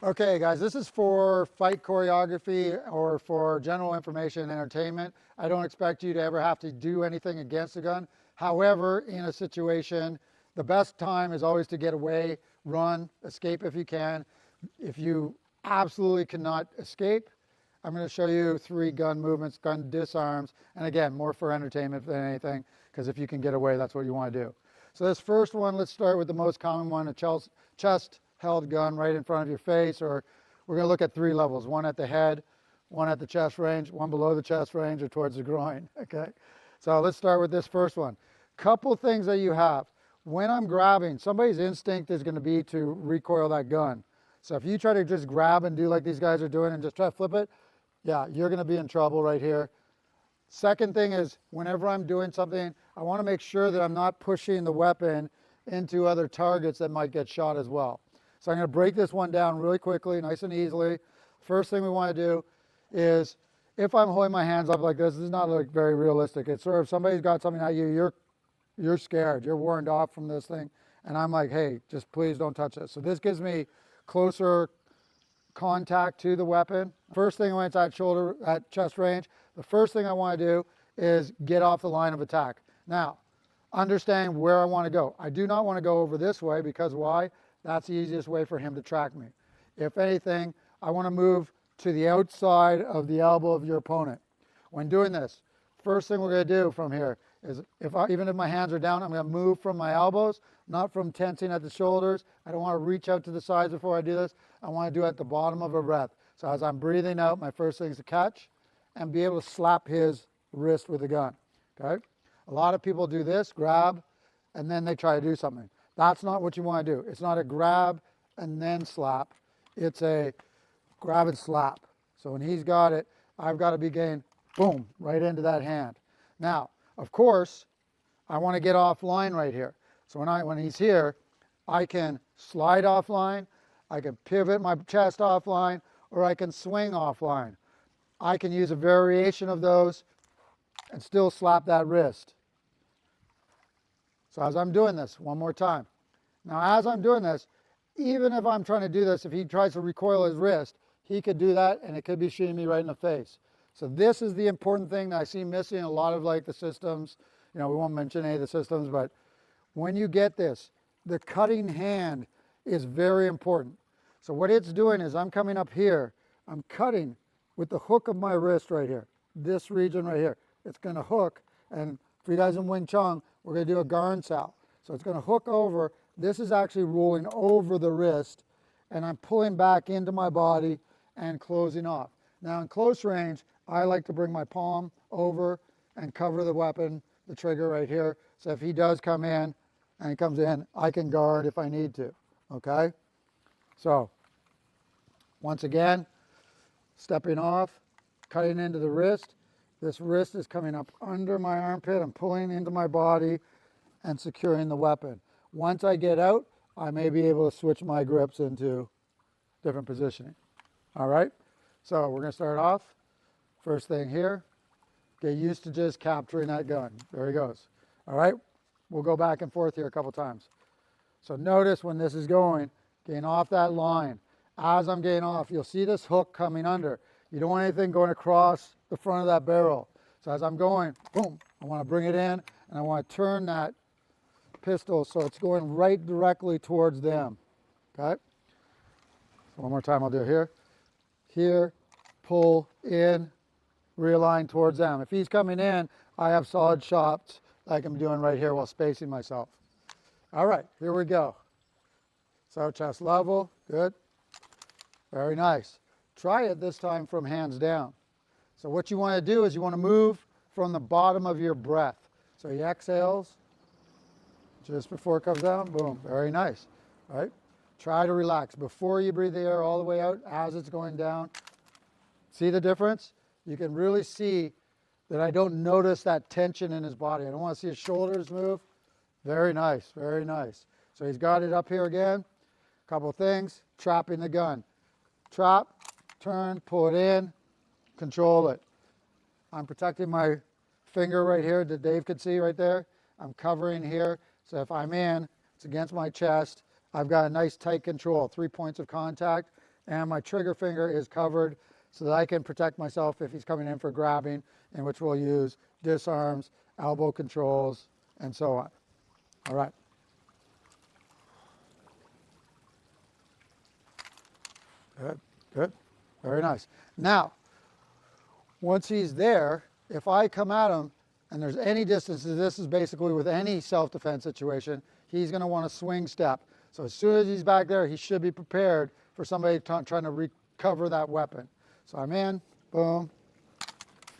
Okay, guys, this is for fight choreography or for general information and entertainment. I don't expect you to ever have to do anything against a gun. However, in a situation, the best time is always to get away, run, escape if you can. If you absolutely cannot escape, I'm going to show you 3 gun movements, gun disarms, and again, more for entertainment than anything, because if you can get away, that's what you want to do. So this first one, let's start with the most common one, a chest held gun right in front of your face, or we're going to look at 3 levels, one at the head, one at the chest range, one below the chest range, or towards the groin, okay? So let's start with this first one. Couple things that you have. When I'm grabbing, somebody's instinct is going to be to recoil that gun. So if you try to just grab and do like these guys are doing and just try to flip it, yeah, you're going to be in trouble right here. Second thing is, whenever I'm doing something, I want to make sure that I'm not pushing the weapon into other targets that might get shot as well. So I'm going to break this one down really quickly, nice and easily. First thing we want to do is, if I'm holding my hands up like this is not like very realistic. It's sort of somebody's got something at you, you're scared, you're warned off from this thing, and I'm like, hey, just please don't touch this. So this gives me closer contact to the weapon. First thing when it's at chest range, the first thing I want to do is get off the line of attack. Now, understand where I want to go. I do not want to go over this way because why? That's the easiest way for him to track me. If anything, I want to move to the outside of the elbow of your opponent. When doing this, first thing we're going to do from here is, even if my hands are down, I'm going to move from my elbows, not from tensing at the shoulders. I don't want to reach out to the sides before I do this. I want to do it at the bottom of a breath. So as I'm breathing out, my first thing is to catch and be able to slap his wrist with the gun, okay? A lot of people do this, grab, and then they try to do something. That's not what you want to do. It's not a grab and then slap. It's a grab and slap. So when he's got it, I've got to be getting, boom, right into that hand. Now, of course, I want to get offline right here. So when he's here, I can slide offline, I can pivot my chest offline, or I can swing offline. I can use a variation of those and still slap that wrist. So as I'm doing this, one more time. Now as I'm doing this, even if I'm trying to do this, if he tries to recoil his wrist, he could do that and it could be shooting me right in the face. So this is the important thing that I see missing in a lot of like the systems. You know, we won't mention any of the systems, but when you get this, the cutting hand is very important. So what it's doing is I'm coming up here, I'm cutting with the hook of my wrist right here, this region right here. It's going to hook, and for you guys in Wing Chun, we're going to do a garn sao. So it's going to hook over. This is actually rolling over the wrist, and I'm pulling back into my body and closing off. Now in close range, I like to bring my palm over and cover the weapon, the trigger right here. So if he does come in and he comes in, I can guard if I need to, okay? So once again, stepping off, cutting into the wrist. This wrist is coming up under my armpit. I'm pulling into my body and securing the weapon. Once I get out, I may be able to switch my grips into different positioning. All right, so we're going to start off. First thing here, get used to just capturing that gun. There he goes. All right, we'll go back and forth here a couple times. So notice when this is going, getting off that line. As I'm getting off, you'll see this hook coming under. You don't want anything going across the front of that barrel. So as I'm going, boom, I want to bring it in, and I want to turn that pistol so it's going right directly towards them, okay? So one more time, I'll do it here. Here, pull in, realign towards them. If he's coming in, I have solid shots like I'm doing right here while spacing myself. All right, here we go. So chest level, good. Very nice. Try it this time from hands down. So what you want to do is you want to move from the bottom of your breath. So he exhales just before it comes down, boom, very nice, right? Try to relax before you breathe the air all the way out as it's going down. See the difference? You can really see that I don't notice that tension in his body. I don't want to see his shoulders move. Very nice, very nice. So he's got it up here again. Couple things, trapping the gun. Trap, turn, pull it in, control it. I'm protecting my finger right here that Dave could see right there. I'm covering here, so if I'm in, it's against my chest. I've got a nice tight control, 3 points of contact, and my trigger finger is covered so that I can protect myself if he's coming in for grabbing, in which we'll use disarms, elbow controls, and so on. All right. Good, good, very nice. Now, once he's there, if I come at him and there's any distance, this is basically with any self-defense situation, he's going to want to swing step. So as soon as he's back there, he should be prepared for somebody trying to recover that weapon. So I'm in, boom,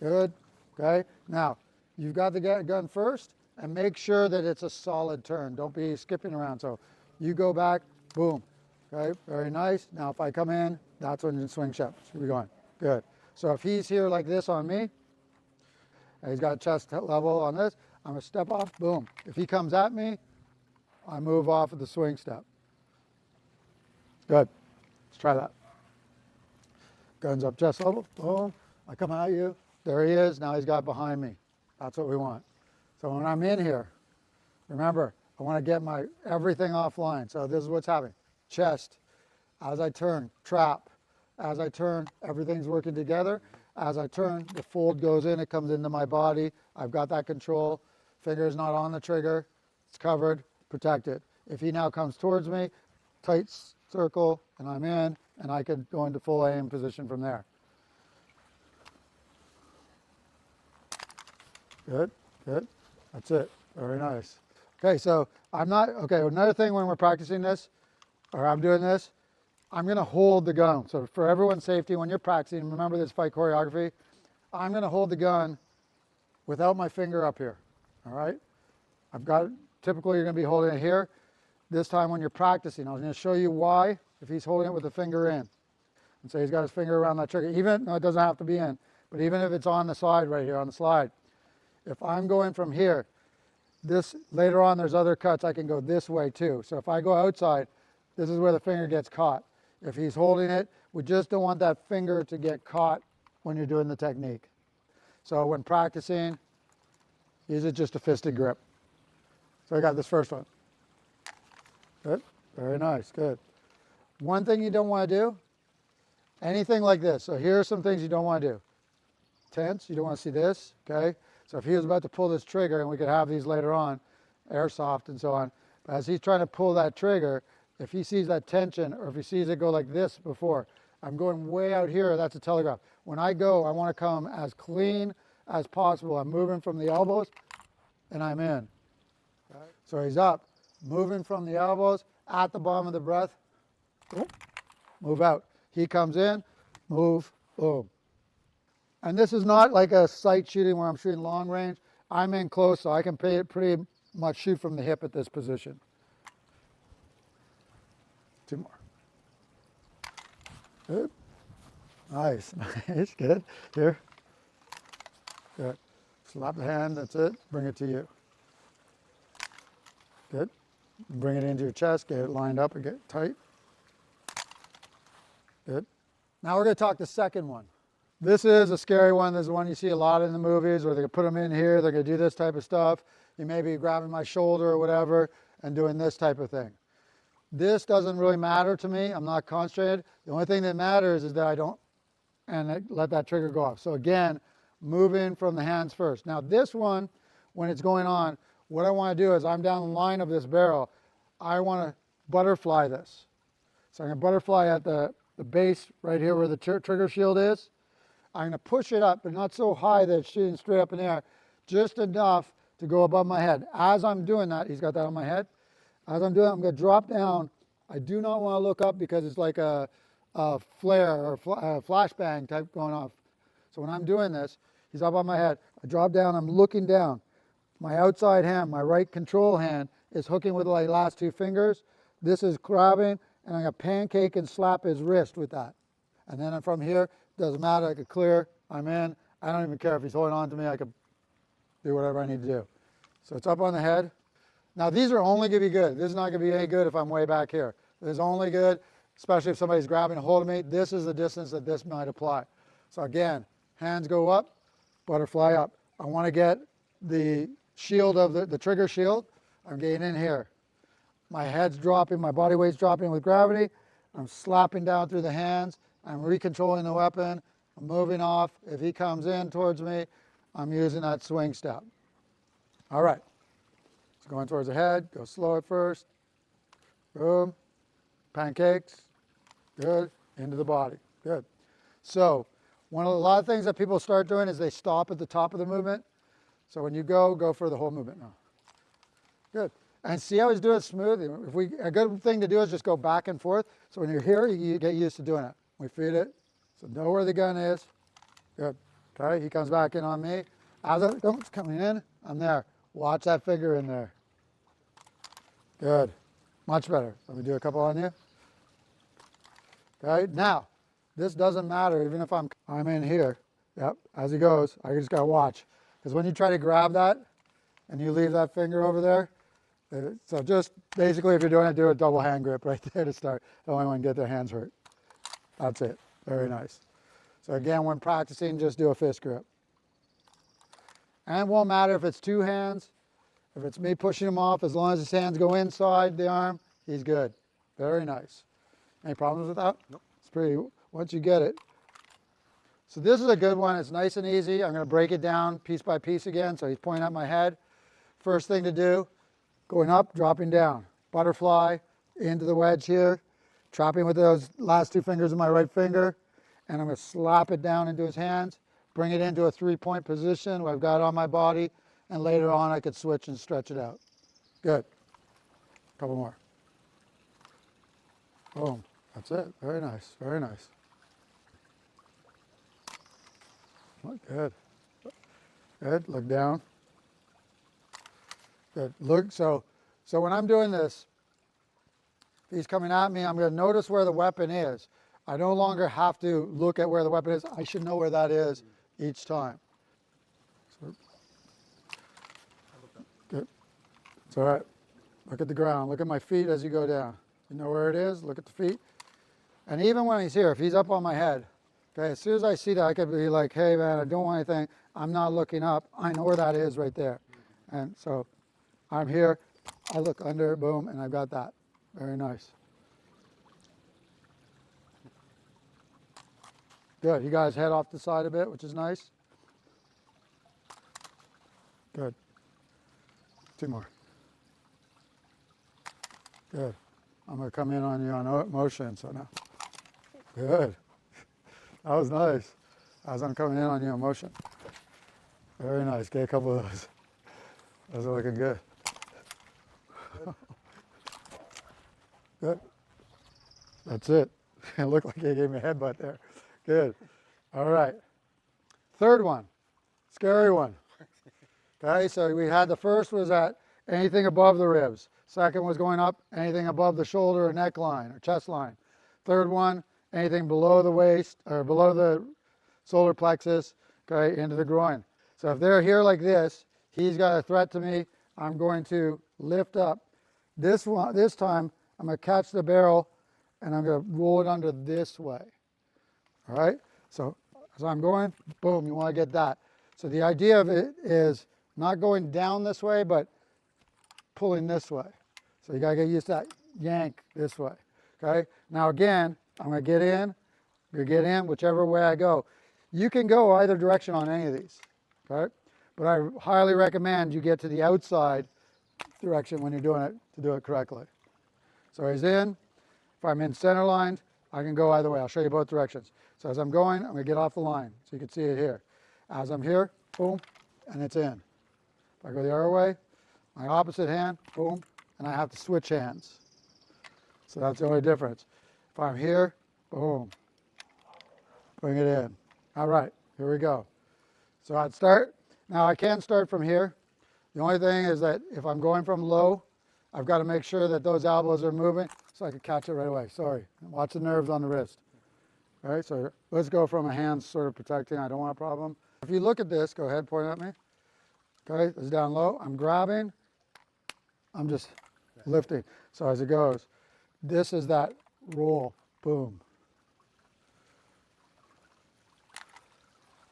good, okay. Now, you've got the gun first, and make sure that it's a solid turn. Don't be skipping around. So you go back, boom, okay, very nice. Now if I come in, that's when you swing step. Should be going, good. So if he's here like this on me, and he's got chest level on this, I'm gonna step off, boom. If he comes at me, I move off of the swing step. Good, let's try that. Guns up chest level, boom. I come at you, there he is, now he's got behind me. That's what we want. So when I'm in here, remember, I wanna get my everything offline. So this is what's happening. Chest, as I turn, trap. As I turn, everything's working together. As I turn, the fold goes in, it comes into my body. I've got that control. Finger's not on the trigger. It's covered, protected. If he now comes towards me, tight circle, and I'm in, and I can go into full aim position from there. Good, good. That's it. Very nice. Okay, so another thing when we're practicing this, or I'm doing this, I'm going to hold the gun. So for everyone's safety, when you're practicing, remember this fight choreography, I'm going to hold the gun without my finger up here, all right? Typically you're going to be holding it here. This time when you're practicing, I was going to show you why, if he's holding it with the finger in. And so he's got his finger around that trigger. No, it doesn't have to be in, but even if it's on the side right here, on the slide, if I'm going from here, later on there's other cuts, I can go this way too. So if I go outside, this is where the finger gets caught. If he's holding it, we just don't want that finger to get caught when you're doing the technique. So when practicing, use it just a fisted grip. So I got this first one. Good, very nice, good. One thing you don't want to do, anything like this. So here are some things you don't want to do. Tense, you don't want to see this, okay? So if he was about to pull this trigger, and we could have these later on, airsoft and so on, but as he's trying to pull that trigger, if he sees that tension, or if he sees it go like this before, I'm going way out here, that's a telegraph. When I go, I want to come as clean as possible. I'm moving from the elbows, and I'm in. Okay. So he's up, moving from the elbows, at the bottom of the breath, move out. He comes in, move, boom. And this is not like a sight shooting where I'm shooting long range. I'm in close, so I can pretty much shoot from the hip at this position. Two more. Good. Nice, nice, good. Here. Good. Slap the hand, that's it. Bring it to you. Good. Bring it into your chest, get it lined up and get it tight. Good. Now we're going to talk the second one. This is a scary one. This is one you see a lot in the movies where they put them in here, they're going to do this type of stuff. You may be grabbing my shoulder or whatever and doing this type of thing. This doesn't really matter to me. I'm not concentrated. The only thing that matters is that I don't let that trigger go off. So again, moving from the hands first. Now this one, when it's going on, what I want to do is I'm down the line of this barrel. I want to butterfly this. So I'm going to butterfly at the base right here where the trigger shield is. I'm going to push it up, but not so high that it's shooting straight up in the air, just enough to go above my head. As I'm doing that, he's got that on my head. As I'm doing it, I'm going to drop down. I do not want to look up because it's like a flare or a flashbang type going off. So when I'm doing this, he's up on my head. I drop down, I'm looking down. My outside hand, my right control hand, is hooking with my last two fingers. This is grabbing, and I'm going to pancake and slap his wrist with that. And then from here, doesn't matter, I could clear, I'm in. I don't even care if he's holding on to me, I could do whatever I need to do. So it's up on the head. Now these are only going to be good. This is not going to be any good if I'm way back here. This is only good, especially if somebody's grabbing a hold of me. This is the distance that this might apply. So again, hands go up, butterfly up. I want to get the shield of the trigger shield. I'm getting in here. My head's dropping, my body weight's dropping with gravity. I'm slapping down through the hands. I'm recontrolling the weapon. I'm moving off. If he comes in towards me, I'm using that swing step. All right. So going towards the head. Go slow at first. Boom. Pancakes. Good. Into the body. Good. So a lot of things that people start doing is they stop at the top of the movement. So when you go for the whole movement now. Good. And see how he's doing it smooth? A good thing to do is just go back and forth. So when you're here, you get used to doing it. We feed it. So know where the gun is. Good. Okay, he comes back in on me. As it's coming in, I'm there. Watch that figure in there. Good. Much better. Let me do a couple on you. Okay, now, this doesn't matter even if I'm in here. Yep, as he goes, I just gotta watch. Because when you try to grab that and you leave that finger over there, so just basically if you're doing it, do a double hand grip right there to start. Don't want anyone to get their hands hurt. That's it. Very nice. So again, when practicing, just do a fist grip. And it won't matter if it's two hands, if it's me pushing him off, as long as his hands go inside the arm, he's good. Very nice. Any problems with that? Nope. It's pretty, once you get it. So this is a good one. It's nice and easy. I'm going to break it down piece by piece again. So he's pointing at my head. First thing to do, going up, dropping down. Butterfly into the wedge here. Trapping with those last two fingers of my right finger. And I'm going to slap it down into his hands. Bring it into a three-point position where I've got it on my body. And later on, I could switch and stretch it out. Good. Couple more. Boom. That's it. Very nice. Very nice. Good. Good. Look down. Good. Look. So when I'm doing this, if he's coming at me, I'm going to notice where the weapon is. I no longer have to look at where the weapon is. I should know where that is each time. So, good. It's all right. Look at the ground. Look at my feet as you go down. You know where it is. Look at the feet. And even when he's here, if he's up on my head, okay, as soon as I see that, I could be like, hey, man, I don't want anything. I'm not looking up. I know where that is right there. And so I'm here. I look under, boom, and I've got that. Very nice. Good. You guys head off the side a bit, which is nice. Good. Two more. Good. I'm going to come in on you on motion, so now. Good. That was nice. As I'm coming in on you on motion. Very nice. Get a couple of those. Those are looking good. Good. That's it. It looked like he gave me a headbutt there. Good. All right. Third one. Scary one. Okay, so we had the first was at anything above the ribs. Second was going up anything above the shoulder or neckline or chest line. Third one, anything below the waist or below the solar plexus, okay, into the groin. So if they're here like this, he's got a threat to me. I'm going to lift up. This time, I'm going to catch the barrel and I'm going to roll it under this way. All right? So as I'm going, boom, you want to get that. So the idea of it is not going down this way, but pulling this way. So you got to get used to that yank this way. Okay? Now again, I'm going to get in whichever way I go. You can go either direction on any of these. Okay? But I highly recommend you get to the outside direction when you're doing it to do it correctly. So he's in. If I'm in center line, I can go either way. I'll show you both directions. So as I'm going, I'm going to get off the line. So you can see it here. As I'm here, boom, and it's in. If I go the other way, my opposite hand, boom, and I have to switch hands. So that's the only difference. If I'm here, boom, bring it in. All right, here we go. So I'd start. Now I can start from here. The only thing is that if I'm going from low, I've got to make sure that those elbows are moving so I can catch it right away. Sorry. Watch the nerves on the wrist. All right, so let's go from a hand sort of protecting. I don't want a problem. If you look at this, go ahead, point at me. Okay, this is down low. I'm grabbing. I'm just lifting. So as it goes, this is that roll. Boom.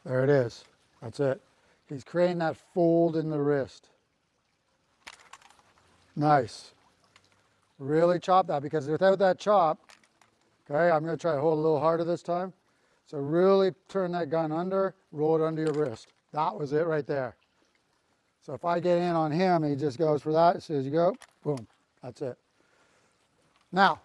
There it is. That's it. He's creating that fold in the wrist. Nice. Really chop that, because without that chop, Okay, I'm going to try to hold a little harder this time. So really turn that gun under, roll it under your wrist. That was it right there. So if I get in on him, he just goes for that. As soon as you go, boom, that's it. Now,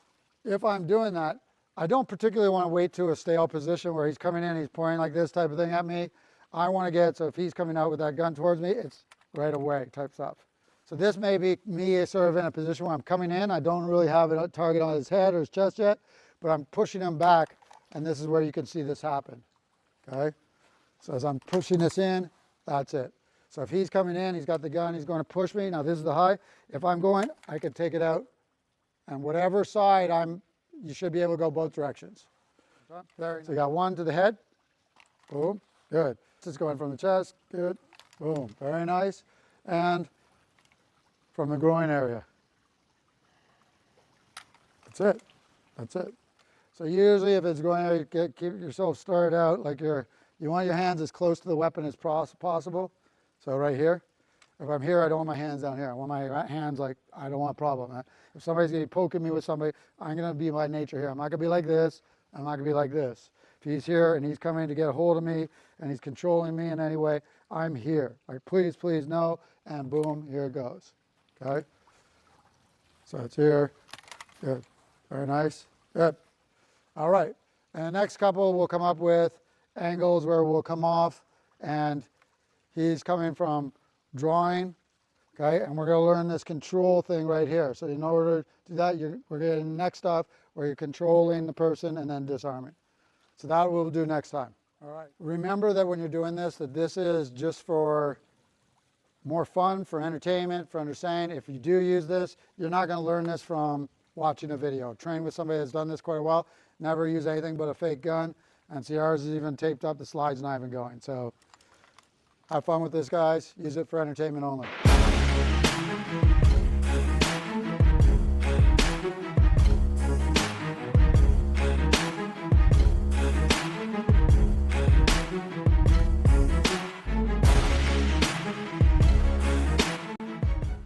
if I'm doing that, I don't particularly want to wait to a stale position where he's coming in, he's pointing like this type of thing at me. I want to get, so if he's coming out with that gun towards me, it's right away type stuff. So this may be me sort of in a position where I'm coming in. I don't really have a target on his head or his chest yet, but I'm pushing him back, and this is where you can see this happen, okay? So as I'm pushing this in, that's it. So if he's coming in, he's got the gun, he's going to push me. Now this is the high. If I'm going, I can take it out, and whatever side you should be able to go both directions. So you got one to the head, boom, good. This is going from the chest, good, boom, very nice. And from the groin area. That's it, that's it. So usually if it's groin area, keep yourself started out like you want your hands as close to the weapon as possible. So right here, if I'm here, I don't want my hands down here. I want my hands like, I don't want a problem. If somebody's gonna be poking me with somebody, I'm gonna be by nature here. I'm not gonna be like this, I'm not gonna be like this. If he's here and he's coming to get a hold of me and he's controlling me in any way, I'm here. Like, please, please, no, and boom, here it goes, okay? So it's here, good, very nice, good. All right, and the next couple we'll come up with angles where we'll come off and he's coming from drawing, okay, and we're going to learn this control thing right here. So in order to do that, we're getting next stuff where you're controlling the person and then disarming. So that we'll do next time. All right. Remember that when you're doing this, that this is just for more fun, for entertainment, for understanding. If you do use this, you're not going to learn this from watching a video. Train with somebody that's done this quite a while. Never use anything but a fake gun. And see, ours is even taped up. The slide's not even going. So have fun with this, guys. Use it for entertainment only.